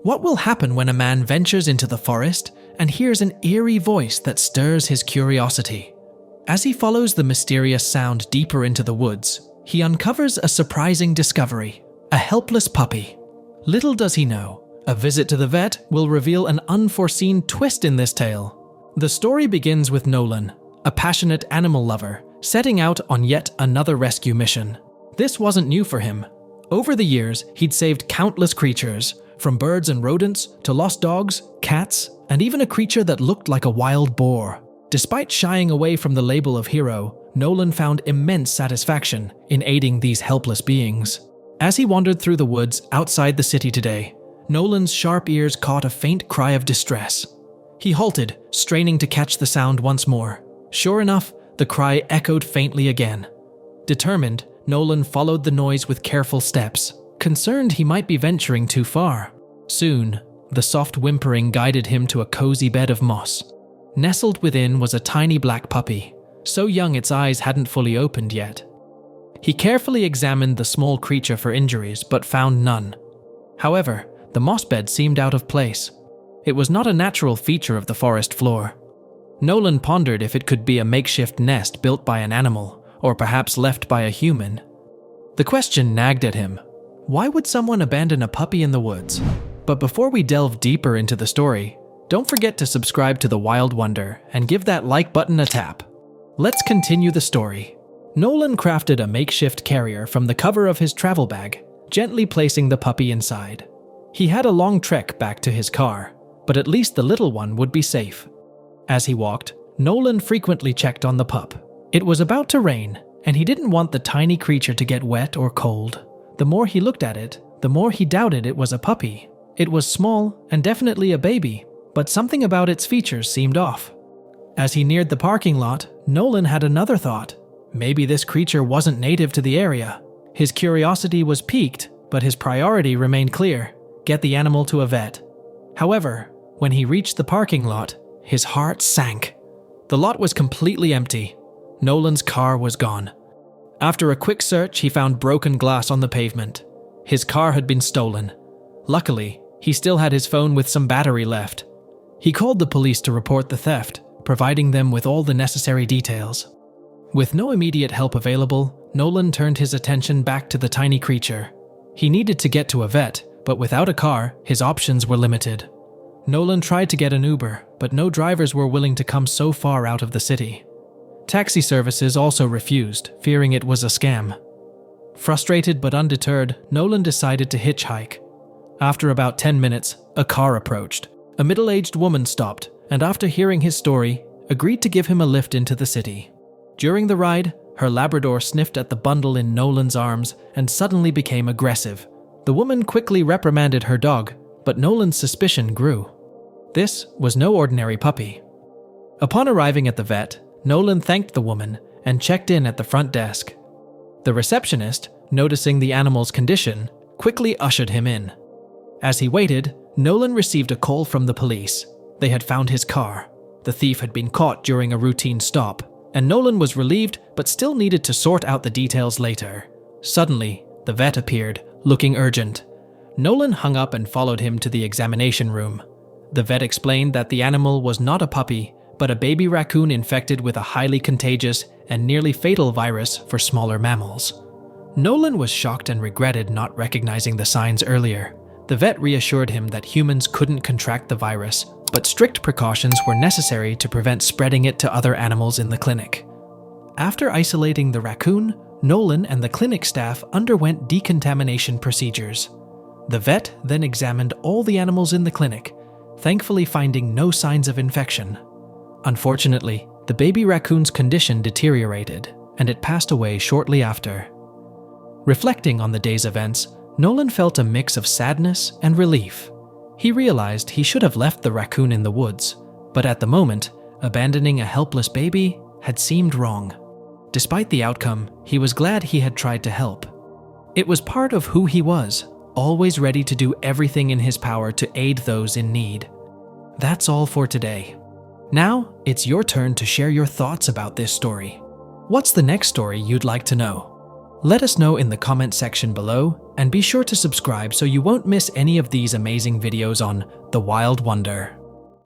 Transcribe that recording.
What will happen when a man ventures into the forest and hears an eerie voice that stirs his curiosity? As he follows the mysterious sound deeper into the woods, he uncovers a surprising discovery: a helpless puppy. Little does he know, a visit to the vet will reveal an unforeseen twist in this tale. The story begins with Nolan, a passionate animal lover, setting out on yet another rescue mission. This wasn't new for him. Over the years, he'd saved countless creatures, from birds and rodents to lost dogs, cats, and even a creature that looked like a wild boar. Despite shying away from the label of hero, Nolan found immense satisfaction in aiding these helpless beings. As he wandered through the woods outside the city today, Nolan's sharp ears caught a faint cry of distress. He halted, straining to catch the sound once more. Sure enough, the cry echoed faintly again. Determined, Nolan followed the noise with careful steps, concerned he might be venturing too far. Soon, the soft whimpering guided him to a cozy bed of moss. Nestled within was a tiny black puppy, so young its eyes hadn't fully opened yet. He carefully examined the small creature for injuries, but found none. However, the moss bed seemed out of place. It was not a natural feature of the forest floor. Nolan pondered if it could be a makeshift nest built by an animal, or perhaps left by a human. The question nagged at him: why would someone abandon a puppy in the woods? But before we delve deeper into the story, don't forget to subscribe to The Wild Wonder and give that like button a tap. Let's continue the story. Nolan crafted a makeshift carrier from the cover of his travel bag, gently placing the puppy inside. He had a long trek back to his car, but at least the little one would be safe. As he walked, Nolan frequently checked on the pup. It was about to rain, and he didn't want the tiny creature to get wet or cold. The more he looked at it, the more he doubted it was a puppy. It was small and definitely a baby, but something about its features seemed off. As he neared the parking lot, Nolan had another thought. Maybe this creature wasn't native to the area. His curiosity was piqued, but his priority remained clear: get the animal to a vet. However, when he reached the parking lot, his heart sank. The lot was completely empty. Nolan's car was gone. After a quick search, he found broken glass on the pavement. His car had been stolen. Luckily, he still had his phone with some battery left. He called the police to report the theft, providing them with all the necessary details. With no immediate help available, Nolan turned his attention back to the tiny creature. He needed to get to a vet, but without a car, his options were limited. Nolan tried to get an Uber, but no drivers were willing to come so far out of the city. Taxi services also refused, fearing it was a scam. Frustrated but undeterred, Nolan decided to hitchhike. After about 10 minutes, a car approached. A middle-aged woman stopped, and after hearing his story, agreed to give him a lift into the city. During the ride, her Labrador sniffed at the bundle in Nolan's arms and suddenly became aggressive. The woman quickly reprimanded her dog, but Nolan's suspicion grew. This was no ordinary puppy. Upon arriving at the vet, Nolan thanked the woman and checked in at the front desk. The receptionist, noticing the animal's condition, quickly ushered him in. As he waited, Nolan received a call from the police. They had found his car. The thief had been caught during a routine stop, and Nolan was relieved but still needed to sort out the details later. Suddenly, the vet appeared, looking urgent. Nolan hung up and followed him to the examination room. The vet explained that the animal was not a puppy, but a baby raccoon infected with a highly contagious and nearly fatal virus for smaller mammals. Nolan was shocked and regretted not recognizing the signs earlier. The vet reassured him that humans couldn't contract the virus, but strict precautions were necessary to prevent spreading it to other animals in the clinic. After isolating the raccoon, Nolan and the clinic staff underwent decontamination procedures. The vet then examined all the animals in the clinic, thankfully finding no signs of infection. Unfortunately, the baby raccoon's condition deteriorated, and it passed away shortly after. Reflecting on the day's events, Nolan felt a mix of sadness and relief. He realized he should have left the raccoon in the woods, but at the moment, abandoning a helpless baby had seemed wrong. Despite the outcome, he was glad he had tried to help. It was part of who he was, always ready to do everything in his power to aid those in need. That's all for today. Now, it's your turn to share your thoughts about this story. What's the next story you'd like to know? Let us know in the comment section below, And be sure to subscribe so you won't miss any of these amazing videos on The Wild Wonder.